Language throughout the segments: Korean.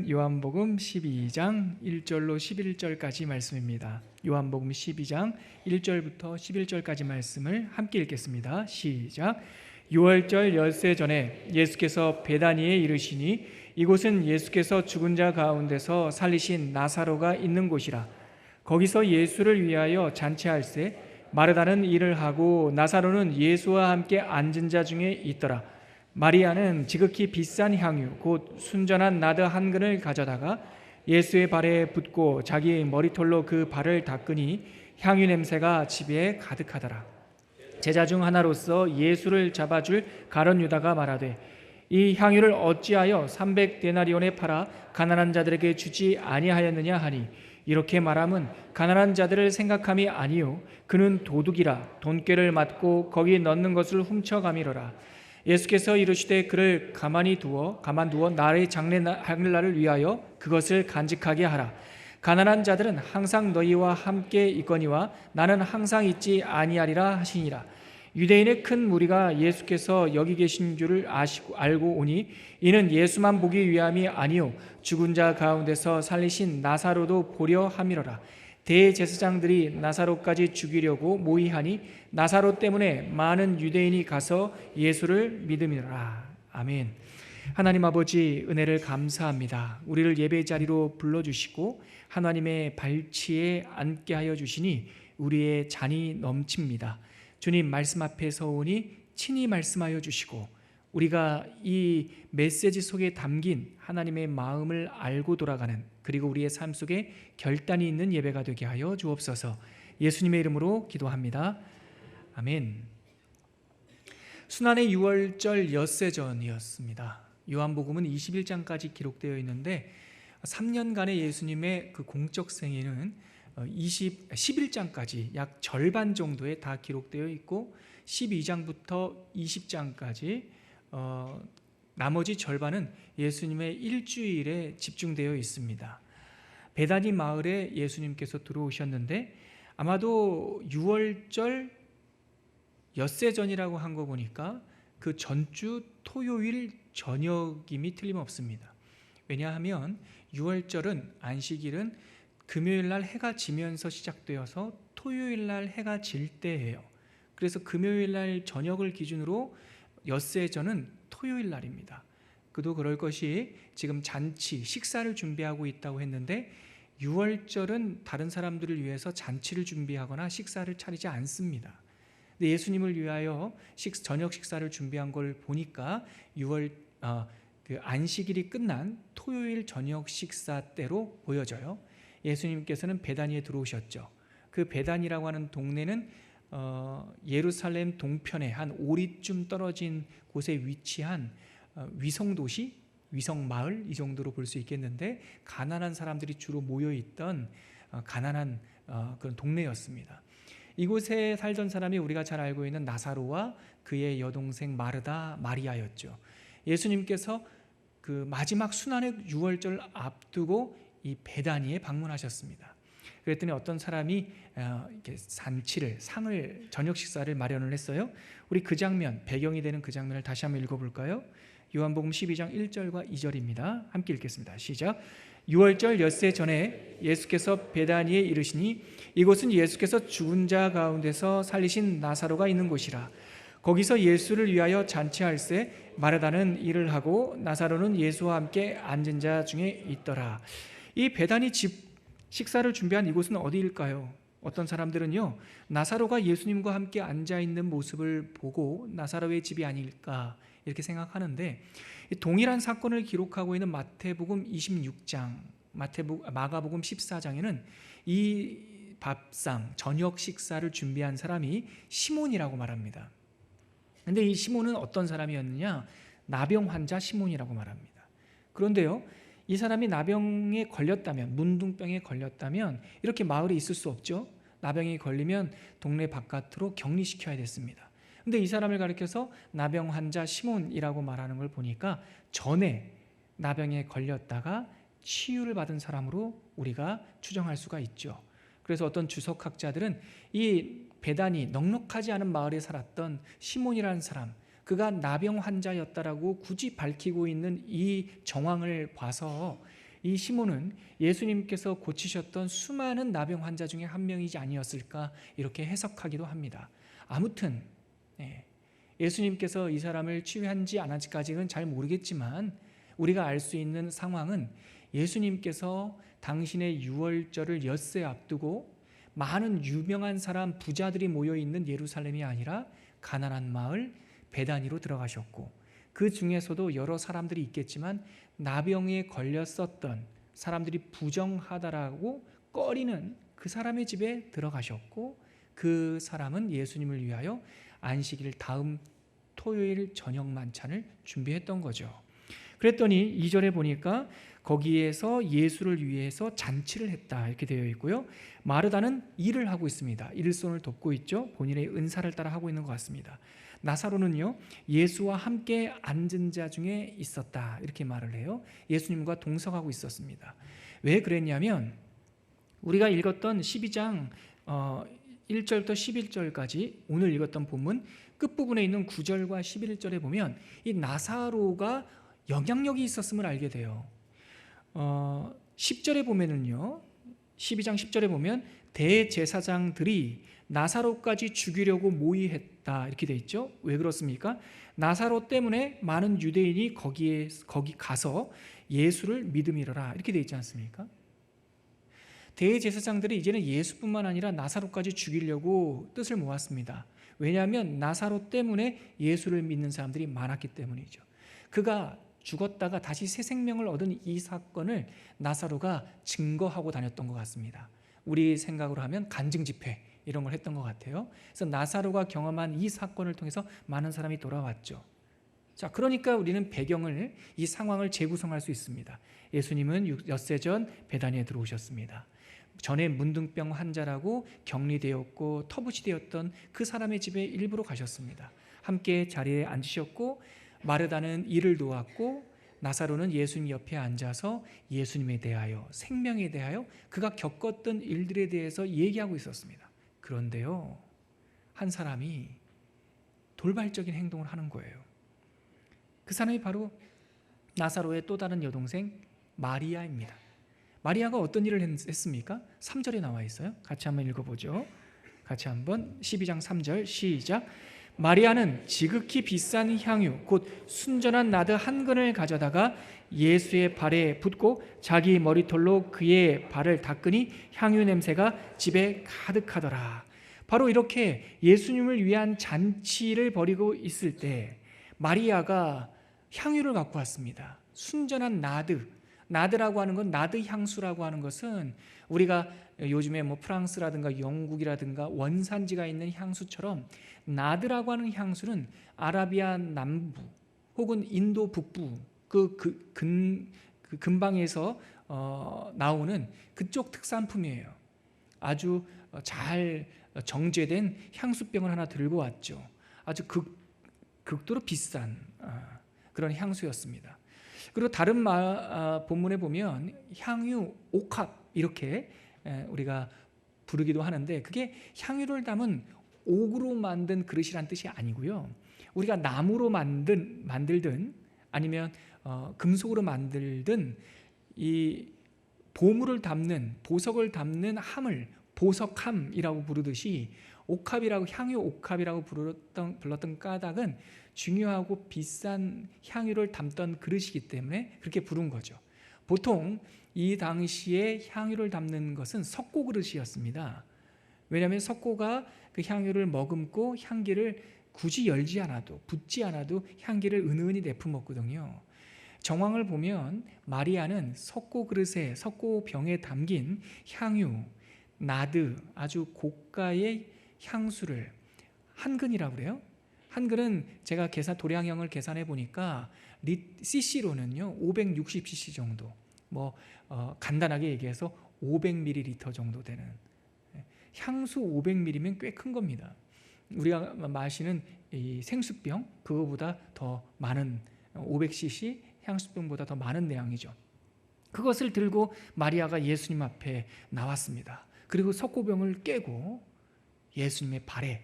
말씀은 요한복음 12장 1절로 11절까지 말씀입니다. 요한복음 12장 1절부터 11절까지 말씀을 함께 읽겠습니다. 시작. 유월절 엿새 전에 예수께서 베다니에 이르시니 이곳은 예수께서 죽은 자 가운데서 살리신 나사로가 있는 곳이라. 거기서 예수를 위하여 잔치할세 마르다는 일을 하고 나사로는 예수와 함께 앉은 자 중에 있더라. 마리아는 지극히 비싼 향유 곧 순전한 나드 한 근을 가져다가 예수의 발에 붓고 자기 머리털로 그 발을 닦으니 향유 냄새가 집에 가득하더라. 제자 중 하나로서 예수를 잡아줄 가룟 유다가 말하되 이 향유를 어찌하여 300데나리온에 팔아 가난한 자들에게 주지 아니하였느냐 하니 이렇게 말함은 가난한 자들을 생각함이 아니요 그는 도둑이라 돈꾀를 맞고 거기 넣는 것을 훔쳐가미러라. 예수께서 이르시되 그를 가만두어 나의 장래날을 위하여 그것을 간직하게 하라. 가난한 자들은 항상 너희와 함께 있거니와 나는 항상 있지 아니하리라 하시니라. 유대인의 큰 무리가 예수께서 여기 계신 줄을 알고 오니 이는 예수만 보기 위함이 아니요 죽은 자 가운데서 살리신 나사로도 보려 함이로라. 대제사장들이 나사로까지 죽이려고 모의하니 나사로 때문에 많은 유대인이 가서 예수를 믿음이라. 아멘. 하나님 아버지, 은혜를 감사합니다. 우리를 예배 자리로 불러주시고 하나님의 발치에 앉게 하여 주시니 우리의 잔이 넘칩니다. 주님, 말씀 앞에 서오니 친히 말씀하여 주시고 우리가 이 메시지 속에 담긴 하나님의 마음을 알고 돌아가는, 그리고 우리의 삶 속에 결단이 있는 예배가 되게 하여 주옵소서. 예수님의 이름으로 기도합니다. 아멘. 순환의 유월절 엿새전이었습니다. 요한복음은 21장까지 기록되어 있는데 3년간의 예수님의 그 공적 생애는 11장까지 약 절반 정도에 다 기록되어 있고 12장부터 20장까지 나머지 절반은 예수님의 일주일에 집중되어 있습니다. 베다니 마을에 예수님께서 들어오셨는데 아마도 유월절 엿새전이라고 한 거 보니까 그 전주 토요일 저녁임이 틀림없습니다. 왜냐하면 유월절은 안식일은 금요일날 해가 지면서 시작되어서 토요일날 해가 질 때예요. 그래서 금요일날 저녁을 기준으로 엿새전은 토요일날입니다. 그도 그럴 것이 지금 잔치, 식사를 준비하고 있다고 했는데 유월절은 다른 사람들을 위해서 잔치를 준비하거나 식사를 차리지 않습니다. 근데 예수님을 위하여 저녁 식사를 준비한 걸 보니까 그 안식일이 끝난 토요일 저녁 식사 때로 보여져요. 예수님께서는 베다니에 들어오셨죠. 그 베다니라고 하는 동네는 예루살렘 동편에 한 오리쯤 떨어진 곳에 위치한 위성도시, 위성마을 이 정도로 볼 수 있겠는데 가난한 사람들이 주로 모여있던 가난한 그런 동네였습니다. 이곳에 살던 사람이 우리가 잘 알고 있는 나사로와 그의 여동생 마리아였죠. 예수님께서 그 마지막 순환의 유월절 앞두고 이 베다니에 방문하셨습니다. 그랬더니 어떤 사람이 이렇게 상을 저녁 식사를 마련을 했어요. 우리 그 장면, 배경이 되는 그 장면을 다시 한번 읽어볼까요? 요한복음 12장 1절과 2절입니다. 함께 읽겠습니다. 시작. 유월절 엿새 전에 예수께서 베다니에 이르시니 이곳은 예수께서 죽은 자 가운데서 살리신 나사로가 있는 곳이라. 거기서 예수를 위하여 잔치할세 마르다는 일을 하고 나사로는 예수와 함께 앉은 자 중에 있더라. 이 베다니 집 식사를 준비한 이곳은 어디일까요? 어떤 사람들은요, 나사로가 예수님과 함께 앉아있는 모습을 보고 나사로의 집이 아닐까 이렇게 생각하는데 동일한 사건을 기록하고 있는 마태복음 26장, 마가복음 14장에는 이 밥상, 저녁 식사를 준비한 사람이 시몬이라고 말합니다. 그런데 이 시몬은 어떤 사람이었느냐? 나병 환자 시몬이라고 말합니다. 그런데요, 이 사람이 나병에 걸렸다면, 문둥병에 걸렸다면 이렇게 마을에 있을 수 없죠. 나병이 걸리면 동네 바깥으로 격리시켜야 됐습니다. 근데 이 사람을 가리켜서 나병 환자 시몬이라고 말하는 걸 보니까 전에 나병에 걸렸다가 치유를 받은 사람으로 우리가 추정할 수가 있죠. 그래서 어떤 주석학자들은 이 베다니, 넉넉하지 않은 마을에 살았던 시몬이라는 사람, 그가 나병 환자였다라고 굳이 밝히고 있는 이 정황을 봐서 이 시몬은 예수님께서 고치셨던 수많은 나병 환자 중에 한 명이지 아니었을까 이렇게 해석하기도 합니다. 아무튼 예수님께서 이 사람을 치유한지 안 한지까지는 잘 모르겠지만 우리가 알 수 있는 상황은 예수님께서 당신의 유월절을 엿새 앞두고 많은 유명한 사람 부자들이 모여있는 예루살렘이 아니라 가난한 마을 베다니로 들어가셨고, 그 중에서도 여러 사람들이 있겠지만 나병에 걸렸었던 사람들이 부정하다라고 꺼리는 그 사람의 집에 들어가셨고, 그 사람은 예수님을 위하여 안식일 다음 토요일 저녁 만찬을 준비했던 거죠. 그랬더니 2절에 보니까 거기에서 예수를 위해서 잔치를 했다 이렇게 되어 있고요. 마르다는 일을 하고 있습니다. 일손을 돕고 있죠. 본인의 은사를 따라 하고 있는 것 같습니다. 나사로는요, 예수와 함께 앉은 자 중에 있었다 이렇게 말을 해요. 예수님과 동석하고 있었습니다. 왜 그랬냐면 우리가 읽었던 12장 1절부터 11절까지 오늘 읽었던 본문 끝부분에 있는 9절과 11절에 보면 이 나사로가 영향력이 있었음을 알게 돼요. 10절에 보면은요, 12장 10절에 보면 대제사장들이 나사로까지 죽이려고 모의했다 이렇게 돼 있죠. 왜 그렇습니까? 나사로 때문에 많은 유대인이 거기 가서 예수를 믿음이러라 이렇게 돼 있지 않습니까? 대제사장들이 이제는 예수뿐만 아니라 나사로까지 죽이려고 뜻을 모았습니다. 왜냐하면 나사로 때문에 예수를 믿는 사람들이 많았기 때문이죠. 그가 죽었다가 다시 새 생명을 얻은 이 사건을 나사로가 증거하고 다녔던 것 같습니다. 우리 생각으로 하면 간증 집회 이런 걸 했던 것 같아요. 그래서 나사로가 경험한 이 사건을 통해서 많은 사람이 돌아왔죠. 자, 그러니까 우리는 배경을, 이 상황을 재구성할 수 있습니다. 예수님은 엿새 전 베다니에 들어오셨습니다. 전에 문둥병 환자라고 격리되었고 터부시 되었던 그 사람의 집에 일부러 가셨습니다. 함께 자리에 앉으셨고 마르다는 일을 도왔고 나사로는 예수님 옆에 앉아서 예수님에 대하여, 생명에 대하여 그가 겪었던 일들에 대해서 얘기하고 있었습니다. 그런데요, 한 사람이 돌발적인 행동을 하는 거예요. 그 사람이 바로 나사로의 또 다른 여동생 마리아입니다. 마리아가 어떤 일을 했습니까? 3절에 나와 있어요. 같이 한번 읽어보죠. 같이 한번 12장 3절 시작. 마리아는 지극히 비싼 향유 곧 순전한 나드 한 근을 가져다가 예수의 발에 붓고 자기 머리털로 그의 발을 닦으니 향유 냄새가 집에 가득하더라. 바로 이렇게 예수님을 위한 잔치를 벌이고 있을 때 마리아가 향유를 갖고 왔습니다. 순전한 나드라고 하는 건, 나드 향수라고 하는 것은 우리가 요즘에 프랑스라든가 영국이라든가 원산지가 있는 향수처럼 나드라고 하는 향수는 아라비아 남부 혹은 인도 북부 근방에서 나오는 그쪽 특산품이에요. 아주 잘 정제된 향수병을 하나 들고 왔죠. 아주 극도로 비싼 그런 향수였습니다. 그리고 다른 본문에 보면 향유, 옥합 이렇게 우리가 부르기도 하는데, 그게 향유를 담은 옥으로 만든 그릇이란 뜻이 아니고요. 우리가 나무로 만들든 아니면 금속으로 만들든 이 보물을 담는, 보석을 담는 함을 보석함이라고 부르듯이 옥합이라고, 향유 옥합이라고 불렀던 까닭은 중요하고 비싼 향유를 담던 그릇이기 때문에 그렇게 부른 거죠. 보통 이 당시에 향유를 담는 것은 석고 그릇이었습니다. 왜냐하면 석고가 그 향유를 머금고 향기를 굳이 열지 않아도, 붓지 않아도 향기를 은은히 내뿜었거든요. 정황을 보면 마리아는 석고 그릇에, 석고 병에 담긴 향유, 나드, 아주 고가의 향수를 한 근이라고 그래요. 한 근은 제가 도량형을 계산해 보니까 cc로는요 560cc 정도, 간단하게 얘기해서 500ml 정도 되는, 향수 500ml면 꽤 큰 겁니다. 우리가 마시는 이 생수병, 그거보다 더 많은 500cc 향수병보다 더 많은 내용이죠. 그것을 들고 마리아가 예수님 앞에 나왔습니다. 그리고 석고병을 깨고 예수님의 발에,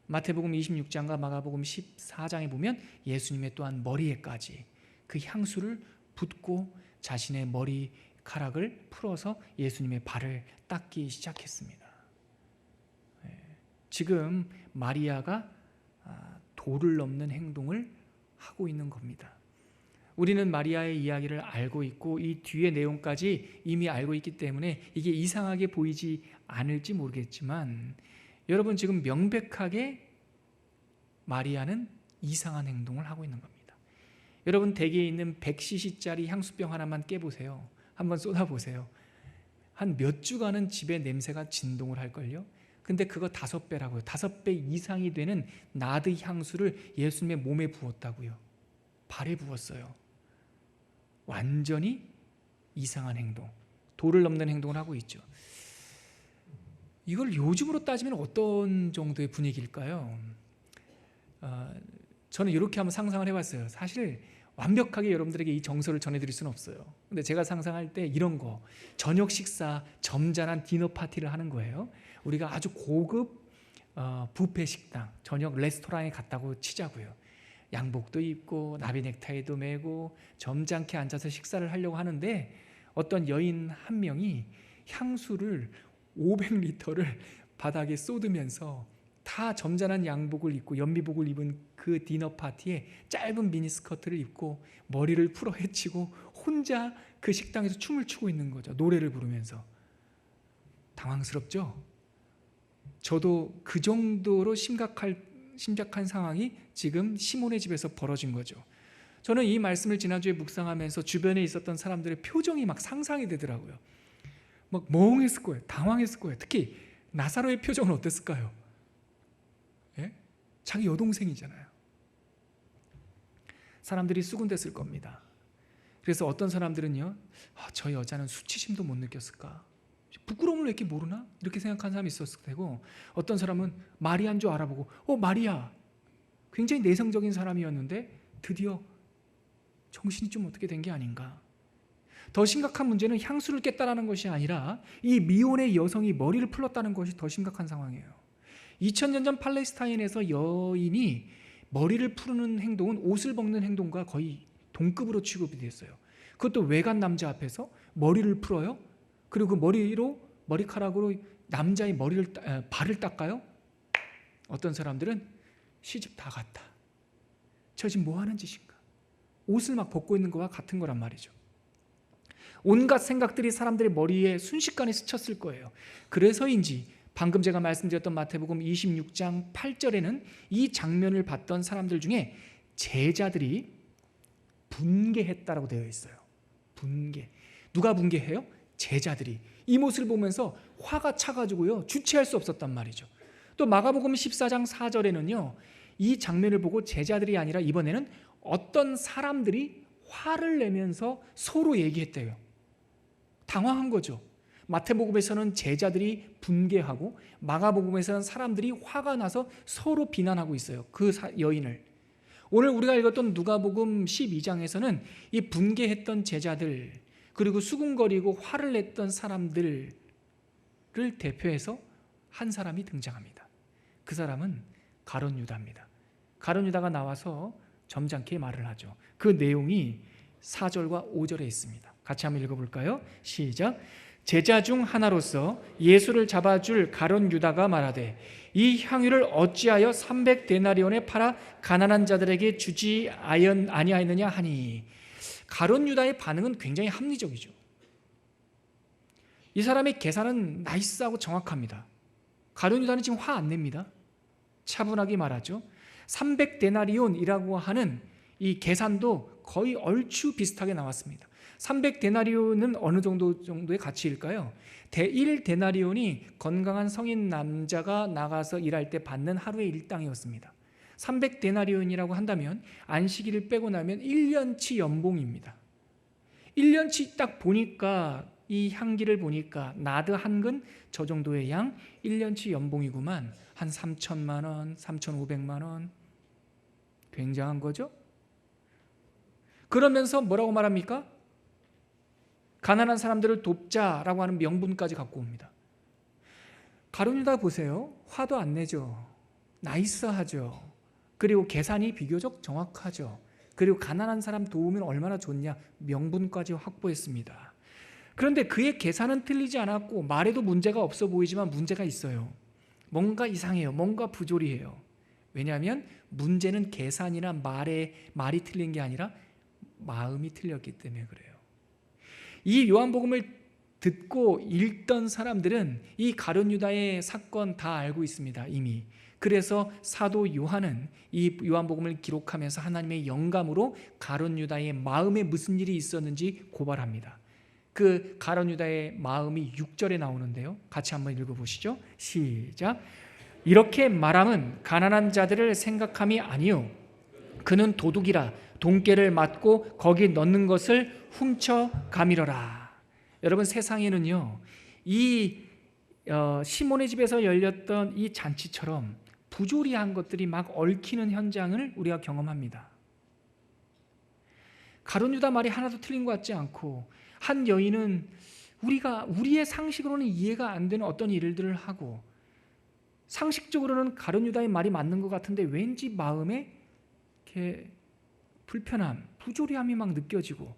마태복음 26장과 마가복음 14장에 보면 예수님의 또한 머리에까지 그 향수를 붓고 자신의 머리카락을 풀어서 예수님의 발을 닦기 시작했습니다. 지금 마리아가 도를 넘는 행동을 하고 있는 겁니다. 우리는 마리아의 이야기를 알고 있고 이 뒤의 내용까지 이미 알고 있기 때문에 이게 이상하게 보이지 않을지 모르겠지만, 여러분 지금 명백하게 마리아는 이상한 행동을 하고 있는 겁니다. 여러분 댁에 있는 100cc짜리 향수병 하나만 깨보세요. 한번 쏟아보세요. 한 몇 주간은 집에 냄새가 진동을 할걸요. 근데 그거 5배라고요. 5배 이상이 되는 나드 향수를 예수님의 몸에 부었다고요. 발에 부었어요. 완전히 이상한 행동, 도를 넘는 행동을 하고 있죠. 이걸 요즘으로 따지면 어떤 정도의 분위기일까요? 저는 이렇게 한번 상상을 해봤어요. 사실 완벽하게 여러분들에게 이 정서를 전해드릴 수는 없어요. 근데 제가 상상할 때 이런 거, 저녁 식사, 점잖은 디너 파티를 하는 거예요. 우리가 아주 고급 뷔페 식당, 저녁 레스토랑에 갔다고 치자고요. 양복도 입고 나비 넥타이도 매고 점잖게 앉아서 식사를 하려고 하는데, 어떤 여인 한 명이 향수를 500리터를 바닥에 쏟으면서 다 점잖은 양복을 입고 연미복을 입은 그 디너 파티에 짧은 미니스커트를 입고 머리를 풀어 헤치고 혼자 그 식당에서 춤을 추고 있는 거죠. 노래를 부르면서. 당황스럽죠? 저도 그 정도로 심각한 상황이 지금 시몬의 집에서 벌어진 거죠. 저는 이 말씀을 지난주에 묵상하면서 주변에 있었던 사람들의 표정이 막 상상이 되더라고요. 막 멍했을 거예요. 당황했을 거예요. 특히 나사로의 표정은 어땠을까요? 예? 자기 여동생이잖아요. 사람들이 수군댔을 겁니다. 그래서 어떤 사람들은요, 저 여자는 수치심도 못 느꼈을까? 부끄러움을 왜 이렇게 모르나? 이렇게 생각한 사람이 있었을 테고, 어떤 사람은 마리아인 줄 알아보고 마리아, 굉장히 내성적인 사람이었는데 드디어 정신이 좀 어떻게 된 게 아닌가. 더 심각한 문제는 향수를 깼다라는 것이 아니라 이 미혼의 여성이 머리를 풀었다는 것이 더 심각한 상황이에요. 2000년 전 팔레스타인에서 여인이 머리를 푸는 행동은 옷을 벗는 행동과 거의 동급으로 취급이 됐어요. 그것도 외간 남자 앞에서 머리를 풀어요. 그리고 그 머리카락으로 남자의 발을 닦아요. 어떤 사람들은 시집 다 갔다. 저 지금 뭐 하는 짓인가? 옷을 막 벗고 있는 거와 같은 거란 말이죠. 온갖 생각들이 사람들의 머리에 순식간에 스쳤을 거예요. 그래서인지 방금 제가 말씀드렸던 마태복음 26장 8절에는 이 장면을 봤던 사람들 중에 제자들이 분개했다라고 되어 있어요. 분개. 누가 분개해요? 제자들이. 이 모습을 보면서 화가 차가지고요, 주체할 수 없었단 말이죠. 또 마가복음 14장 4절에는요, 이 장면을 보고 제자들이 아니라 이번에는 어떤 사람들이 화를 내면서 서로 얘기했대요. 당황한 거죠. 마태복음에서는 제자들이 분개하고 마가복음에서는 사람들이 화가 나서 서로 비난하고 있어요. 그 여인을. 오늘 우리가 읽었던 누가복음 12장에서는 이 분개했던 제자들, 그리고 수군거리고 화를 냈던 사람들을 대표해서 한 사람이 등장합니다. 그 사람은 가룟 유다입니다. 가룟 유다가 나와서 점잖게 말을 하죠. 그 내용이 4절과 5절에 있습니다. 같이 한번 읽어볼까요? 시작. 제자 중 하나로서 예수를 잡아줄 가룟 유다가 말하되 이 향유를 어찌하여 300데나리온에 팔아 가난한 자들에게 주지 아니하였느냐 하니. 가룟 유다의 반응은 굉장히 합리적이죠. 이 사람의 계산은 나이스하고 정확합니다. 가룟 유다는 지금 화 안 냅니다. 차분하게 말하죠. 300데나리온이라고 하는 이 계산도 거의 얼추 비슷하게 나왔습니다. 300데나리온은 어느 정도의 가치일까요? 1데나리온이 건강한 성인 남자가 나가서 일할 때 받는 하루의 일당이었습니다. 300데나리온이라고 한다면 안식일을 빼고 나면 1년치 연봉입니다. 1년치 딱 보니까, 이 향기를 보니까 나드 한 근 저 정도의 양 1년치 연봉이구만. 한 3천만 원, 3,500만 원. 굉장한 거죠? 그러면서 뭐라고 말합니까? 가난한 사람들을 돕자라고 하는 명분까지 갖고 옵니다. 가룟 유다 보세요. 화도 안 내죠. 나이스하죠. 그리고 계산이 비교적 정확하죠. 그리고 가난한 사람 도우면 얼마나 좋냐, 명분까지 확보했습니다. 그런데 그의 계산은 틀리지 않았고 말에도 문제가 없어 보이지만 문제가 있어요. 뭔가 이상해요. 뭔가 부조리해요. 왜냐하면 문제는 계산이나 말이 틀린 게 아니라 마음이 틀렸기 때문에 그래요. 이 요한복음을 듣고 읽던 사람들은 이 가룟 유다의 사건 다 알고 있습니다, 이미. 그래서 사도 요한은 이 요한복음을 기록하면서 하나님의 영감으로 가룟 유다의 마음에 무슨 일이 있었는지 고발합니다. 그 가룟 유다의 마음이 6절에 나오는데요, 같이 한번 읽어보시죠. 시작. 이렇게 말함은 가난한 자들을 생각함이 아니요 그는 도둑이라 돈깨를 맞고 거기 넣는 것을 훔쳐 가미러라. 여러분, 세상에는요, 이 시몬의 집에서 열렸던 이 잔치처럼 부조리한 것들이 막 얽히는 현장을 우리가 경험합니다. 가룟 유다 말이 하나도 틀린 것 같지 않고, 한 여인은 우리의 상식으로는 이해가 안 되는 어떤 일들을 하고, 상식적으로는 가룟 유다의 말이 맞는 것 같은데 왠지 마음에 이렇게 불편함, 부조리함이 막 느껴지고,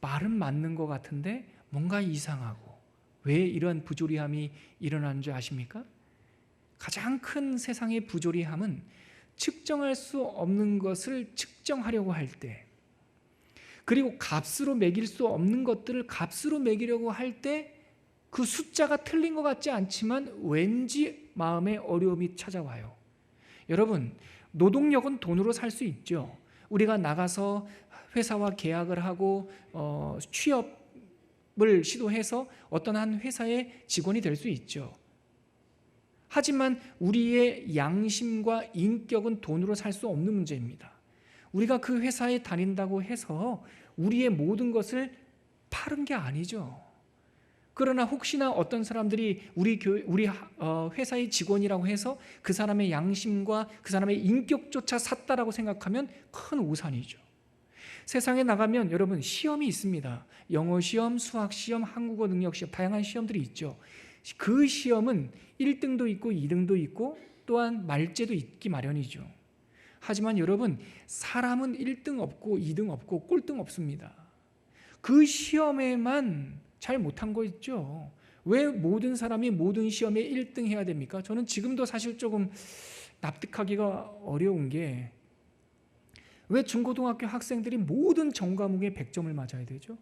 말은 맞는 것 같은데 뭔가 이상하고. 왜 이런 부조리함이 일어나는 줄 아십니까? 가장 큰 세상의 부조리함은 측정할 수 없는 것을 측정하려고 할 때, 그리고 값으로 매길 수 없는 것들을 값으로 매기려고 할 때 그 숫자가 틀린 것 같지 않지만 왠지 마음에 어려움이 찾아와요. 여러분, 노동력은 돈으로 살 수 있죠. 우리가 나가서 회사와 계약을 하고 취업을 시도해서 어떤 한 회사의 직원이 될 수 있죠. 하지만 우리의 양심과 인격은 돈으로 살 수 없는 문제입니다. 우리가 그 회사에 다닌다고 해서 우리의 모든 것을 파는 게 아니죠. 그러나 혹시나 어떤 사람들이 우리 회사의 직원이라고 해서 그 사람의 양심과 그 사람의 인격조차 샀다라고 생각하면 큰 오산이죠. 세상에 나가면 여러분, 시험이 있습니다. 영어 시험, 수학 시험, 한국어 능력 시험, 다양한 시험들이 있죠. 그 시험은 1등도 있고 2등도 있고 또한 말제도 있기 마련이죠. 하지만 여러분, 사람은 1등 없고 2등 없고 꼴등 없습니다. 그 시험에만 잘 못한 거 있죠. 왜 모든 사람이 모든 시험에 1등 해야 됩니까? 저는 지금도 사실 조금 납득하기가 어려운 게, 왜 중고등학교 학생들이 모든 전과목에 100점을 맞아야 되죠?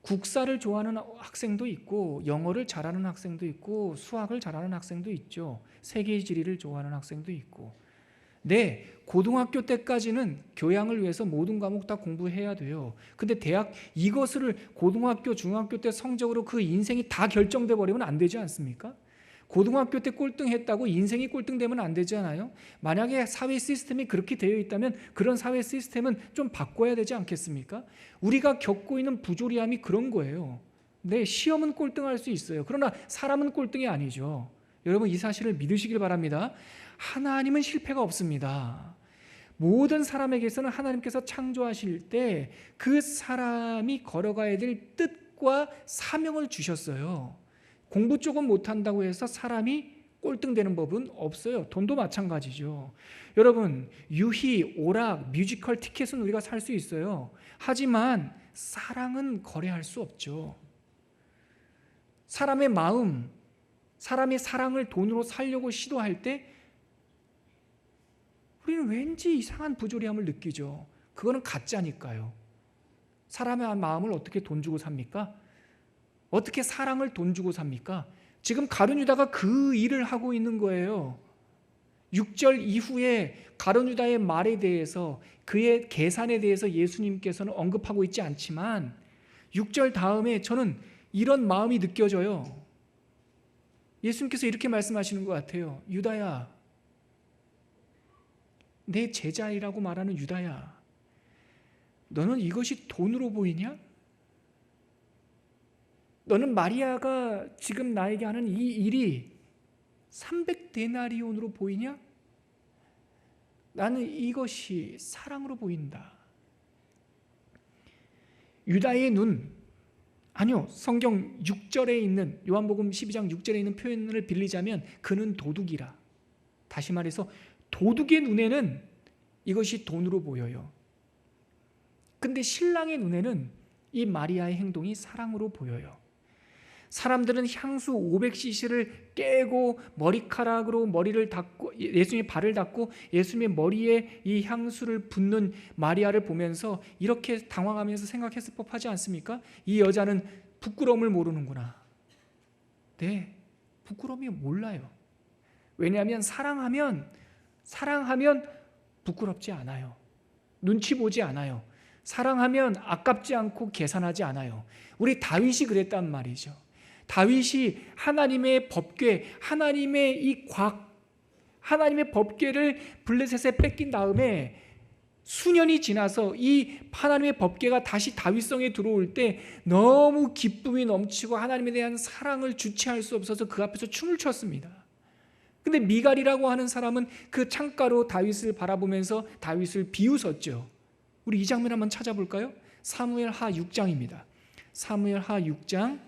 국사를 좋아하는 학생도 있고, 영어를 잘하는 학생도 있고, 수학을 잘하는 학생도 있죠. 세계 지리를 좋아하는 학생도 있고. 네, 고등학교 때까지는 교양을 위해서 모든 과목 다 공부해야 돼요. 근데 대학, 이것을 고등학교, 중학교 때 성적으로 그 인생이 다 결정돼 버리면 안 되지 않습니까? 고등학교 때 꼴등했다고 인생이 꼴등되면 안 되잖아요. 만약에 사회 시스템이 그렇게 되어 있다면 그런 사회 시스템은 좀 바꿔야 되지 않겠습니까? 우리가 겪고 있는 부조리함이 그런 거예요. 네, 시험은 꼴등할 수 있어요. 그러나 사람은 꼴등이 아니죠. 여러분, 이 사실을 믿으시길 바랍니다. 하나님은 실패가 없습니다. 모든 사람에게서는 하나님께서 창조하실 때 그 사람이 걸어가야 될 뜻과 사명을 주셨어요. 공부 조금 못한다고 해서 사람이 꼴등되는 법은 없어요. 돈도 마찬가지죠. 여러분, 유희, 오락, 뮤지컬 티켓은 우리가 살 수 있어요. 하지만 사랑은 거래할 수 없죠. 사람의 마음, 사람의 사랑을 돈으로 살려고 시도할 때 우리는 왠지 이상한 부조리함을 느끼죠. 그거는 가짜니까요. 사람의 마음을 어떻게 돈 주고 삽니까? 어떻게 사랑을 돈 주고 삽니까? 지금 가룟 유다가 그 일을 하고 있는 거예요. 6절 이후에 가룟 유다의 말에 대해서, 그의 계산에 대해서 예수님께서는 언급하고 있지 않지만 6절 다음에 저는 이런 마음이 느껴져요. 예수님께서 이렇게 말씀하시는 것 같아요. 유다야, 내 제자이라고 말하는 유다야, 너는 이것이 돈으로 보이냐? 너는 마리아가 지금 나에게 하는 이 일이 300데나리온으로 보이냐? 나는 이것이 사랑으로 보인다. 유다의 눈, 아니요, 성경 6절에 있는, 요한복음 12장 6절에 있는 표현을 빌리자면 그는 도둑이라. 다시 말해서 도둑의 눈에는 이것이 돈으로 보여요. 근데 신랑의 눈에는 이 마리아의 행동이 사랑으로 보여요. 사람들은 향수 500cc를 깨고 머리카락으로 머리를 닦고 예수님의 발을 닦고 예수님의 머리에 이 향수를 붓는 마리아를 보면서 이렇게 당황하면서 생각했을 법하지 않습니까? 이 여자는 부끄러움을 모르는구나. 네, 부끄러움이 몰라요. 왜냐하면 사랑하면 부끄럽지 않아요. 눈치 보지 않아요. 사랑하면 아깝지 않고 계산하지 않아요. 우리 다윗이 그랬단 말이죠. 다윗이 하나님의 법궤, 하나님의 법궤를 블레셋에 뺏긴 다음에 수년이 지나서 이 하나님의 법궤가 다시 다윗성에 들어올 때 너무 기쁨이 넘치고 하나님에 대한 사랑을 주체할 수 없어서 그 앞에서 춤을 췄습니다. 근데 미갈이라고 하는 사람은 그 창가로 다윗을 바라보면서 다윗을 비웃었죠. 우리 이 장면 한번 찾아볼까요? 사무엘하 6장입니다. 사무엘하 6장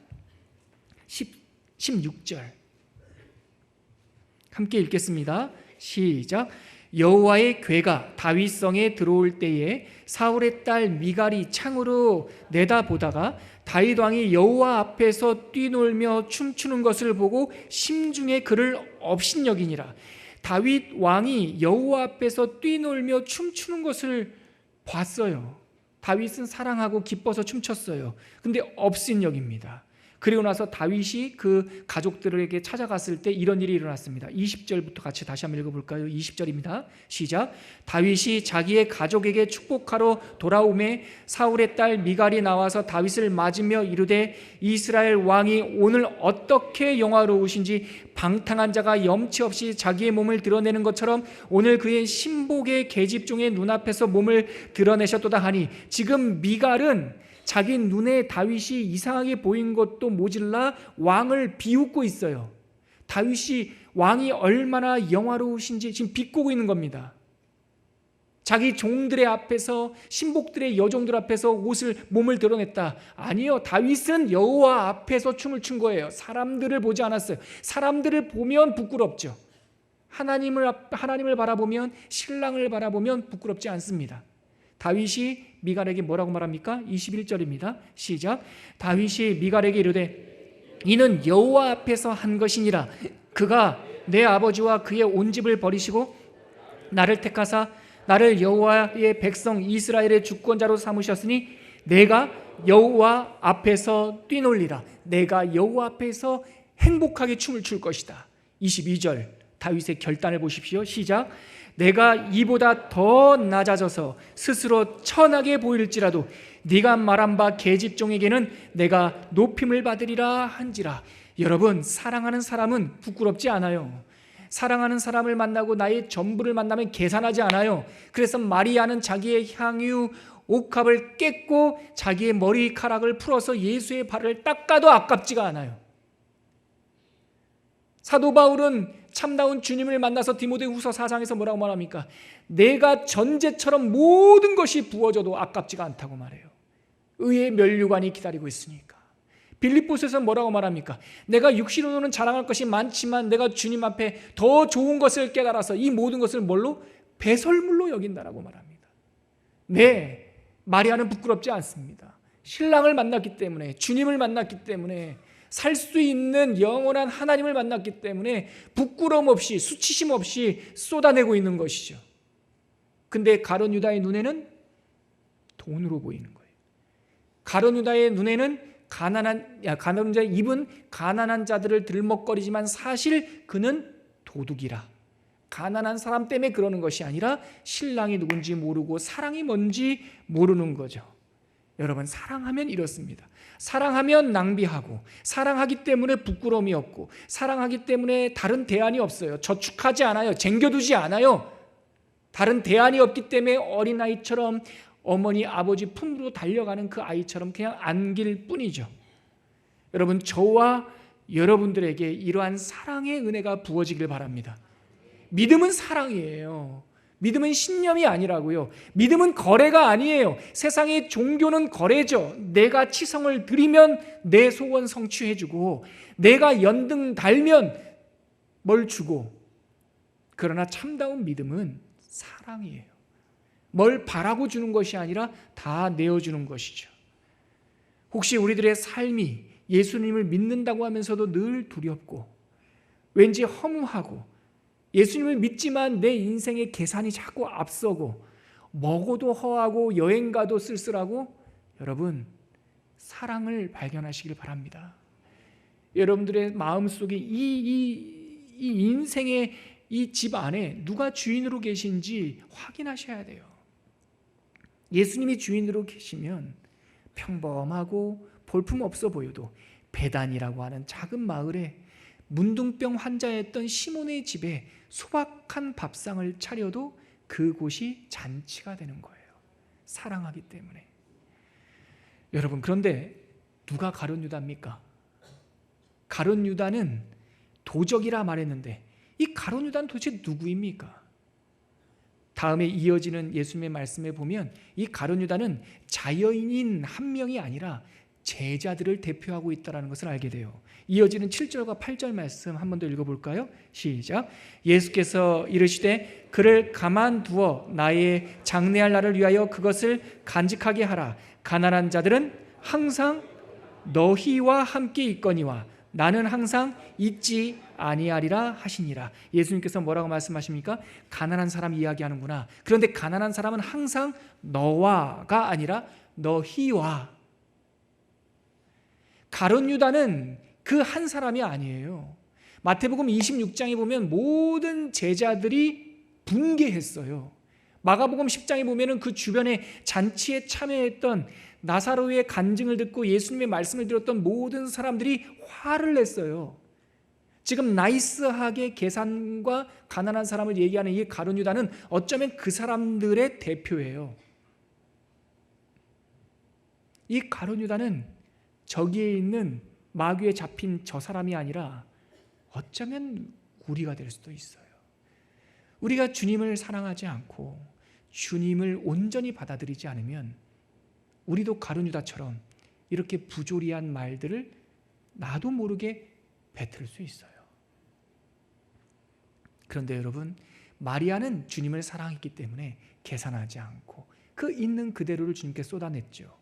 16절 함께 읽겠습니다. 시작. 여호와의 궤가 다윗성에 들어올 때에 사울의 딸 미갈이 창으로 내다보다가 다윗 왕이 여호와 앞에서 뛰놀며 춤추는 것을 보고 심중에 그를 업신여기니라. 다윗 왕이 여호와 앞에서 뛰놀며 춤추는 것을 봤어요. 다윗은 사랑하고 기뻐서 춤췄어요. 근데 업신여깁니다. 그리고 나서 다윗이 그 가족들에게 찾아갔을 때 이런 일이 일어났습니다. 20절부터 같이 다시 한번 읽어볼까요? 20절입니다. 시작. 다윗이 자기의 가족에게 축복하러 돌아오매 사울의 딸 미갈이 나와서 다윗을 맞으며 이르되 이스라엘 왕이 오늘 어떻게 영화로우신지 방탕한 자가 염치 없이 자기의 몸을 드러내는 것처럼 오늘 그의 신복의 계집종의 눈앞에서 몸을 드러내셨도다 하니 지금 미갈은 자기 눈에 다윗이 이상하게 보인 것도 모질라 왕을 비웃고 있어요. 다윗이 왕이 얼마나 영화로우신지 지금 비꼬고 있는 겁니다. 자기 종들의 앞에서 신복들의 여종들 앞에서 몸을 드러냈다. 아니요, 다윗은 여호와 앞에서 춤을 춘 거예요. 사람들을 보지 않았어요. 사람들을 보면 부끄럽죠. 하나님을 바라보면, 신랑을 바라보면 부끄럽지 않습니다. 다윗이 미갈에게 뭐라고 말합니까? 21절입니다. 시작. 다윗이 미갈에게 이르되 이는 여호와 앞에서 한 것이니라. 그가 내 아버지와 그의 온 집을 버리시고 나를 택하사 나를 여호와의 백성 이스라엘의 주권자로 삼으셨으니 내가 여호와 앞에서 뛰놀리라. 내가 여호와 앞에서 행복하게 춤을 출 것이다. 22절 다윗의 결단을 보십시오. 시작. 내가 이보다 더 낮아져서 스스로 천하게 보일지라도 네가 말한 바 계집종에게는 내가 높임을 받으리라 한지라. 여러분, 사랑하는 사람은 부끄럽지 않아요. 사랑하는 사람을 만나고 나의 전부를 만나면 계산하지 않아요. 그래서 마리아는 자기의 향유 옥합을 깼고 자기의 머리카락을 풀어서 예수의 발을 닦아도 아깝지가 않아요. 사도 바울은 참다운 주님을 만나서 디모데후서 4장에서 뭐라고 말합니까? 내가 전제처럼 모든 것이 부어져도 아깝지가 않다고 말해요. 의의 면류관이 기다리고 있으니까. 빌립보서에서 뭐라고 말합니까? 내가 육신으로는 자랑할 것이 많지만 내가 주님 앞에 더 좋은 것을 깨달아서 이 모든 것을 뭘로? 배설물로 여긴다라고 말합니다. 네, 마리아는 부끄럽지 않습니다. 신랑을 만났기 때문에, 주님을 만났기 때문에, 살 수 있는 영원한 하나님을 만났기 때문에 부끄러움 없이 수치심 없이 쏟아내고 있는 것이죠. 근데 가룟 유다의 눈에는 돈으로 보이는 거예요. 가룟 유다의 눈에는 가난한 유다의 입은 가난한 자들을 들먹거리지만 사실 그는 도둑이라. 가난한 사람 때문에 그러는 것이 아니라 신랑이 누군지 모르고 사랑이 뭔지 모르는 거죠. 여러분, 사랑하면 이렇습니다. 사랑하면 낭비하고, 사랑하기 때문에 부끄러움이 없고, 사랑하기 때문에 다른 대안이 없어요. 저축하지 않아요. 쟁겨두지 않아요. 다른 대안이 없기 때문에 어린아이처럼 어머니 아버지 품으로 달려가는 그 아이처럼 그냥 안길 뿐이죠. 여러분, 저와 여러분들에게 이러한 사랑의 은혜가 부어지길 바랍니다. 믿음은 사랑이에요. 믿음은 신념이 아니라고요. 믿음은 거래가 아니에요. 세상의 종교는 거래죠. 내가 치성을 드리면 내 소원 성취해주고, 내가 연등 달면 뭘 주고. 그러나 참다운 믿음은 사랑이에요. 뭘 바라고 주는 것이 아니라 다 내어주는 것이죠. 혹시 우리들의 삶이 예수님을 믿는다고 하면서도 늘 두렵고 왠지 허무하고 예수님을 믿지만 내 인생의 계산이 자꾸 앞서고 먹어도 허하고 여행 가도 쓸쓸하고, 여러분 사랑을 발견하시길 바랍니다. 여러분들의 마음속에 이 인생의 이 집 안에 누가 주인으로 계신지 확인하셔야 돼요. 예수님이 주인으로 계시면 평범하고 볼품없어 보여도 베단이라고 하는 작은 마을에 문둥병 환자였던 시몬의 집에 소박한 밥상을 차려도 그곳이 잔치가 되는 거예요. 사랑하기 때문에. 여러분, 그런데 누가 가룟 유다입니까? 가룟 유다는 도적이라 말했는데 이 가룟 유다는 도대체 누구입니까? 다음에 이어지는 예수님의 말씀에 보면 이 가룟 유다는 자연인 한 명이 아니라 제자들을 대표하고 있다는 것을 알게 돼요. 이어지는 7절과 8절 말씀 한 번 더 읽어볼까요? 시작. 예수께서 이르시되 그를 가만두어 나의 장래할 날을 위하여 그것을 간직하게 하라. 가난한 자들은 항상 너희와 함께 있거니와 나는 항상 있지 아니하리라 하시니라. 예수님께서 뭐라고 말씀하십니까? 가난한 사람 이야기하는구나. 그런데 가난한 사람은 항상 너와가 아니라 너희와. 가룟 유다는 그 한 사람이 아니에요. 마태복음 26장에 보면 모든 제자들이 분개했어요. 마가복음 10장에 보면 그 주변에 잔치에 참여했던 나사로의 간증을 듣고 예수님의 말씀을 들었던 모든 사람들이 화를 냈어요. 지금 나이스하게 계산과 가난한 사람을 얘기하는 이 가룟 유다는 어쩌면 그 사람들의 대표예요. 이 가룟 유다는 저기에 있는 마귀에 잡힌 저 사람이 아니라 어쩌면 우리가 될 수도 있어요. 우리가 주님을 사랑하지 않고 주님을 온전히 받아들이지 않으면 우리도 가룟 유다처럼 이렇게 부조리한 말들을 나도 모르게 뱉을 수 있어요. 그런데 여러분, 마리아는 주님을 사랑했기 때문에 계산하지 않고 그 있는 그대로를 주님께 쏟아냈죠.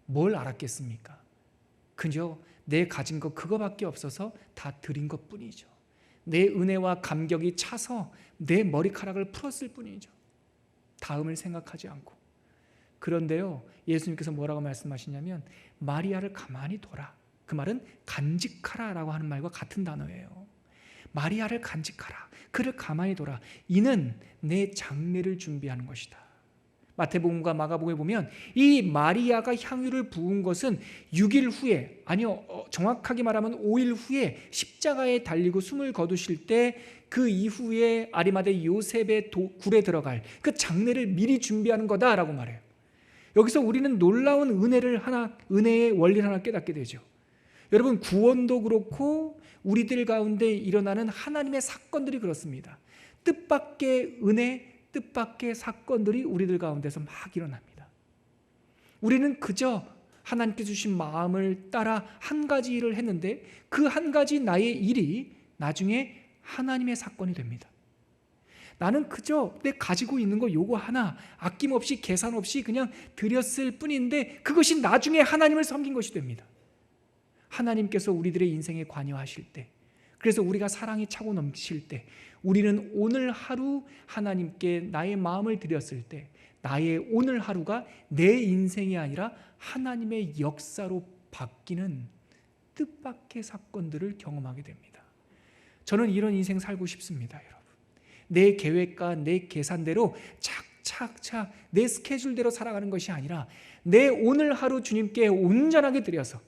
뭘 알았겠습니까? 그저 내 가진 것 그거밖에 없어서 다 드린 것뿐이죠. 내 은혜와 감격이 차서 내 머리카락을 풀었을 뿐이죠. 다음을 생각하지 않고. 그런데요, 예수님께서 뭐라고 말씀하시냐면 마리아를 가만히 둬라. 그 말은 간직하라라고 하는 말과 같은 단어예요. 마리아를 간직하라. 그를 가만히 둬라. 이는 내 장례를 준비하는 것이다. 마태복음과 마가복음에 보면 이 마리아가 향유를 부은 것은 6일 후에, 아니요, 정확하게 말하면 5일 후에 십자가에 달리고 숨을 거두실 때 그 이후에 아리마대 요셉의 굴에 들어갈 그 장례를 미리 준비하는 거다라고 말해요. 여기서 우리는 놀라운 은혜의 원리를 하나 깨닫게 되죠. 여러분, 구원도 그렇고 우리들 가운데 일어나는 하나님의 사건들이 그렇습니다. 뜻밖의 은혜, 뜻밖의 사건들이 우리들 가운데서 막 일어납니다. 우리는 그저 하나님께 주신 마음을 따라 한 가지 일을 했는데 그 한 가지 나의 일이 나중에 하나님의 사건이 됩니다. 나는 그저 내 가지고 있는 거 요거 하나 아낌없이 계산 없이 그냥 드렸을 뿐인데 그것이 나중에 하나님을 섬긴 것이 됩니다. 하나님께서 우리들의 인생에 관여하실 때, 그래서 우리가 사랑이 차고 넘칠 때, 우리는 오늘 하루 하나님께 나의 마음을 드렸을 때 나의 오늘 하루가 내 인생이 아니라 하나님의 역사로 바뀌는 뜻밖의 사건들을 경험하게 됩니다. 저는 이런 인생 살고 싶습니다, 여러분. 내 계획과 내 계산대로 착착착 내 스케줄대로 살아가는 것이 아니라 내 오늘 하루 주님께 온전하게 드려서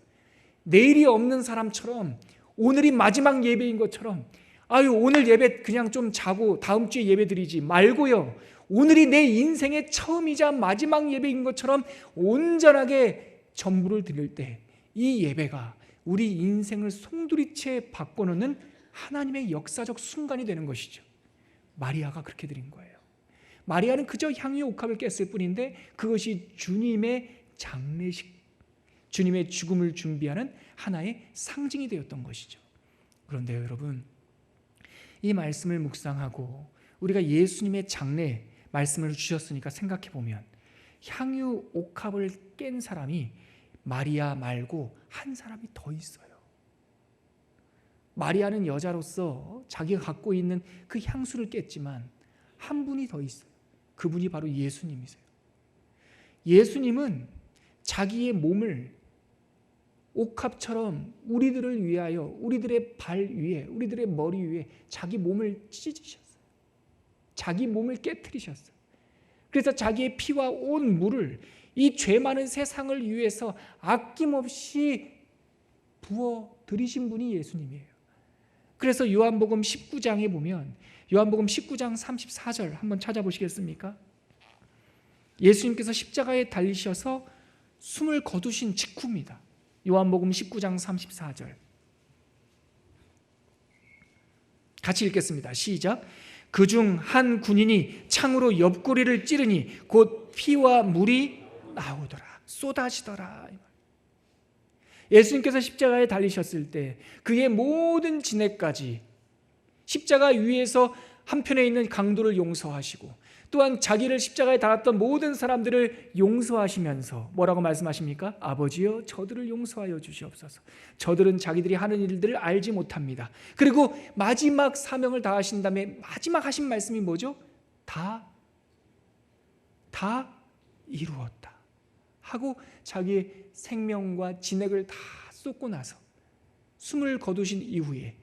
내일이 없는 사람처럼 오늘이 마지막 예배인 것처럼 오늘 예배 그냥 좀 자고 다음 주에 예배 드리지 말고요. 오늘이 내 인생의 처음이자 마지막 예배인 것처럼 온전하게 전부를 드릴 때 이 예배가 우리 인생을 송두리째 바꿔놓는 하나님의 역사적 순간이 되는 것이죠. 마리아가 그렇게 드린 거예요. 마리아는 그저 향유의 옥합을 깼을 뿐인데 그것이 주님의 장례식, 주님의 죽음을 준비하는 하나의 상징이 되었던 것이죠. 그런데 여러분, 이 말씀을 묵상하고 우리가 예수님의 장례, 말씀을 주셨으니까 생각해 보면 향유 옥합을 깬 사람이 마리아 말고 한 사람이 더 있어요. 마리아는 여자로서 자기가 갖고 있는 그 향수를 깼지만 한 분이 더 있어요. 그분이 바로 예수님이세요. 예수님은 자기의 몸을 옥합처럼 우리들을 위하여 우리들의 발 위에 우리들의 머리 위에 자기 몸을 찢으셨어요. 자기 몸을 깨트리셨어요. 그래서 자기의 피와 온 물을 이 죄 많은 세상을 위해서 아낌없이 부어 드리신 분이 예수님이에요. 그래서 요한복음 19장에 보면 요한복음 19장 34절 한번 찾아보시겠습니까? 예수님께서 십자가에 달리셔서 숨을 거두신 직후입니다. 요한복음 19장 34절 같이 읽겠습니다. 시작. 그중 한 군인이 창으로 옆구리를 찌르니 곧 피와 물이 나오더라, 쏟아지더라. 예수님께서 십자가에 달리셨을 때 그의 모든 진액까지 십자가 위에서 한편에 있는 강도를 용서하시고 또한 자기를 십자가에 달았던 모든 사람들을 용서하시면서 뭐라고 말씀하십니까? 아버지여 저들을 용서하여 주시옵소서. 저들은 자기들이 하는 일들을 알지 못합니다. 그리고 마지막 사명을 다하신 다음에 마지막 하신 말씀이 뭐죠? 다 이루었다 하고 자기의 생명과 진액을 다 쏟고 나서 숨을 거두신 이후에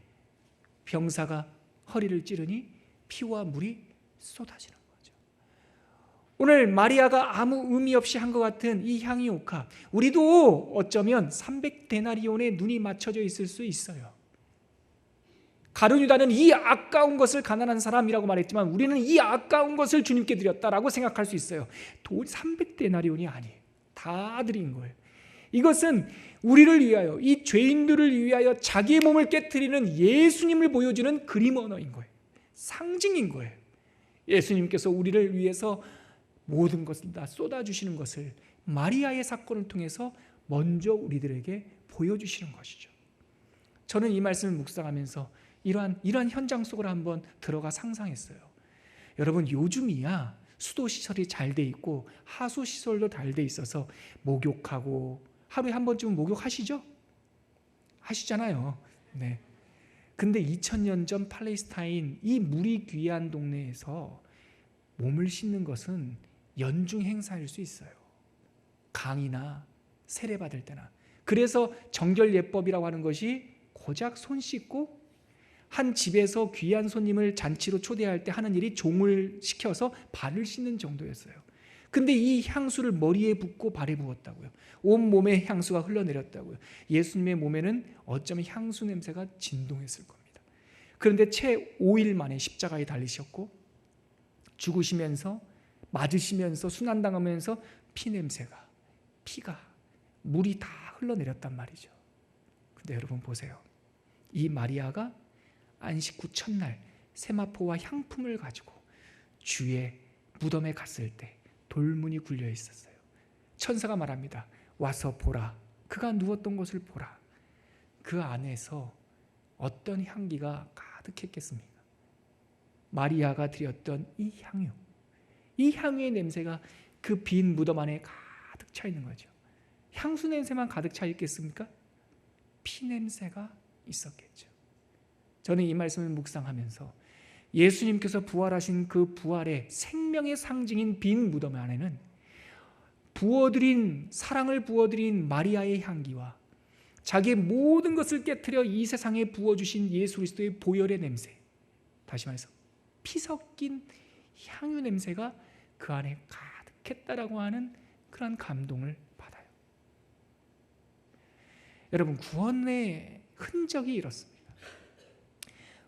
병사가 허리를 찌르니 피와 물이 쏟아지는 거죠. 오늘 마리아가 아무 의미 없이 한 것 같은 이 향유 옥합, 우리도 어쩌면 300데나리온에 눈이 맞춰져 있을 수 있어요. 가룟 유다는 이 아까운 것을 가난한 사람이라고 말했지만 우리는 이 아까운 것을 주님께 드렸다라고 생각할 수 있어요. 300데나리온이 아니에요. 다 드린 거예요. 이것은 우리를 위하여, 이 죄인들을 위하여 자기의 몸을 깨트리는 예수님을 보여주는 그림 언어인 거예요. 상징인 거예요. 예수님께서 우리를 위해서 모든 것을 다 쏟아주시는 것을 마리아의 사건을 통해서 먼저 우리들에게 보여주시는 것이죠. 저는 이 말씀을 묵상하면서 이러한 현장 속으로 한번 들어가 상상했어요. 여러분, 요즘이야 수도시설이 잘 돼 있고 하수시설도 잘 돼 있어서 목욕하고 하루에 한 번쯤은 목욕하시죠? 하시잖아요. 네. 근데 2000년 전 팔레스타인 이 물이 귀한 동네에서 몸을 씻는 것은 연중 행사일 수 있어요. 강이나 세례받을 때나. 그래서 정결예법이라고 하는 것이 고작 손 씻고 한 집에서 귀한 손님을 잔치로 초대할 때 하는 일이 종을 시켜서 발을 씻는 정도였어요. 근데 이 향수를 머리에 붓고 발에 부었다고요. 온 몸에 향수가 흘러내렸다고요. 예수님의 몸에는 어쩌면 향수 냄새가 진동했을 겁니다. 그런데 채 5일 만에 십자가에 달리셨고 죽으시면서 맞으시면서 순환당하면서 피가 물이 다 흘러내렸단 말이죠. 근데 여러분 보세요. 이 마리아가 안식 후 첫날 세마포와 향품을 가지고 주의 무덤에 갔을 때 돌문이 굴려 있었어요. 천사가 말합니다. 와서 보라. 그가 누웠던 것을 보라. 그 안에서 어떤 향기가 가득했겠습니까? 마리아가 드렸던 이 향유의 냄새가 그 빈 무덤 안에 가득 차 있는 거죠. 향수 냄새만 가득 차 있겠습니까? 피 냄새가 있었겠죠. 저는 이 말씀을 묵상하면서 예수님께서 부활하신 그 부활의 생명의 상징인 빈 무덤 안에는 사랑을 부어드린 마리아의 향기와 자기의 모든 것을 깨트려 이 세상에 부어주신 예수 그리스도의 보혈의 냄새, 다시 말해서 피 섞인 향유 냄새가 그 안에 가득했다라고 하는 그런 감동을 받아요. 여러분, 구원의 흔적이 이렇습니다.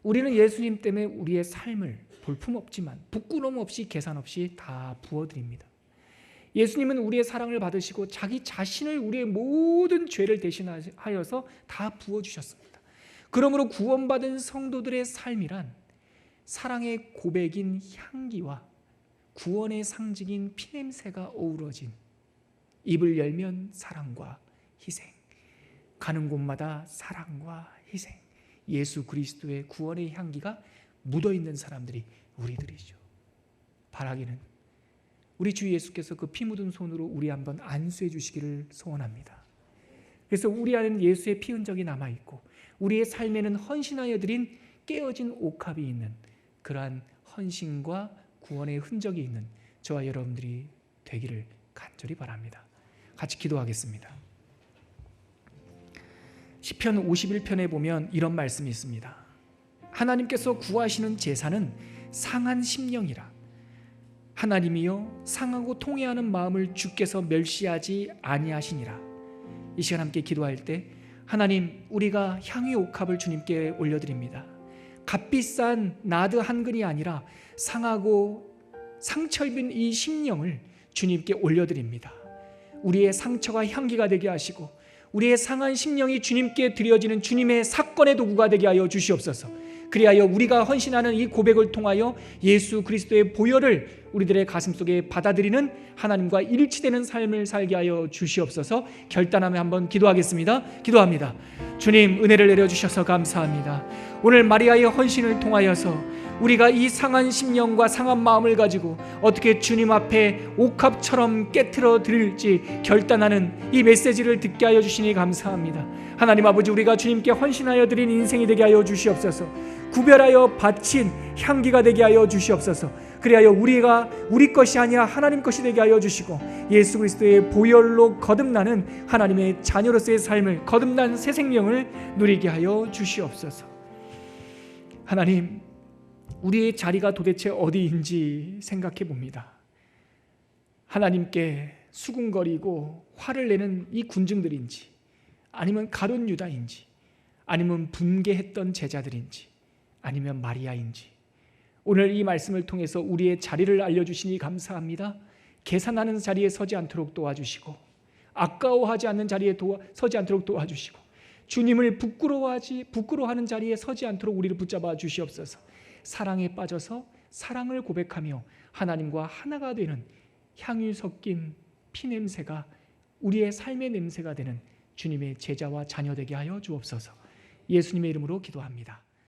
우리는 예수님 때문에 우리의 삶을 볼품없지만 부끄러움 없이 계산 없이 다 부어드립니다. 예수님은 우리의 사랑을 받으시고 자기 자신을 우리의 모든 죄를 대신하여서 다 부어주셨습니다. 그러므로 구원받은 성도들의 삶이란 사랑의 고백인 향기와 구원의 상징인 피냄새가 어우러진, 입을 열면 사랑과 희생, 가는 곳마다 사랑과 희생, 예수 그리스도의 구원의 향기가 묻어있는 사람들이 우리들이죠. 바라기는 우리 주 예수께서 그 피 묻은 손으로 우리 한번 안수해 주시기를 소원합니다. 그래서 우리 안에는 예수의 피 흔적이 남아있고 우리의 삶에는 헌신하여 드린 깨어진 옥합이 있는 그러한 헌신과 구원의 흔적이 있는 저와 여러분들이 되기를 간절히 바랍니다. 같이 기도하겠습니다. 시편 51편에 보면 이런 말씀이 있습니다. 하나님께서 구하시는 제사는 상한 심령이라. 하나님이여 상하고 통회하는 마음을 주께서 멸시하지 아니하시니라. 이 시간 함께 기도할 때 하나님, 우리가 향유 옥합을 주님께 올려드립니다. 값비싼 나드 한 근이 아니라 상하고 상처 입은 이 심령을 주님께 올려드립니다. 우리의 상처가 향기가 되게 하시고 우리의 상한 심령이 주님께 드려지는 주님의 사건의 도구가 되게 하여 주시옵소서. 그리하여 우리가 헌신하는 이 고백을 통하여 예수 그리스도의 보혈을 우리들의 가슴속에 받아들이는 하나님과 일치되는 삶을 살게 하여 주시옵소서. 결단하며 한번 기도하겠습니다. 기도합니다. 주님, 은혜를 내려주셔서 감사합니다. 오늘 마리아의 헌신을 통하여서 우리가 이 상한 심령과 상한 마음을 가지고 어떻게 주님 앞에 옥합처럼 깨트려 드릴지 결단하는 이 메시지를 듣게 하여 주시니 감사합니다. 하나님 아버지, 우리가 주님께 헌신하여 드린 인생이 되게 하여 주시옵소서. 구별하여 바친 향기가 되게 하여 주시옵소서. 그리하여 우리가 우리 것이 아니라 하나님 것이 되게 하여 주시고 예수 그리스도의 보혈로 거듭나는 하나님의 자녀로서의 삶을, 거듭난 새 생명을 누리게 하여 주시옵소서. 하나님, 우리의 자리가 도대체 어디인지 생각해 봅니다. 하나님께 수군거리고 화를 내는 이 군중들인지, 아니면 가룟 유다인지, 아니면 분개했던 제자들인지, 아니면 마리아인지, 오늘 이 말씀을 통해서 우리의 자리를 알려주시니 감사합니다. 계산하는 자리에 서지 않도록 도와주시고, 아까워하지 않는 자리에 서지 않도록 도와주시고, 주님을 부끄러워하는 자리에 서지 않도록 우리를 붙잡아 주시옵소서. 사랑에 빠져서 사랑을 고백하며 하나님과 하나가 되는 향유 섞인 피냄새가 우리의 삶의 냄새가 되는 주님의 제자와 자녀 되게 하여 주옵소서. 예수님의 이름으로 기도합니다.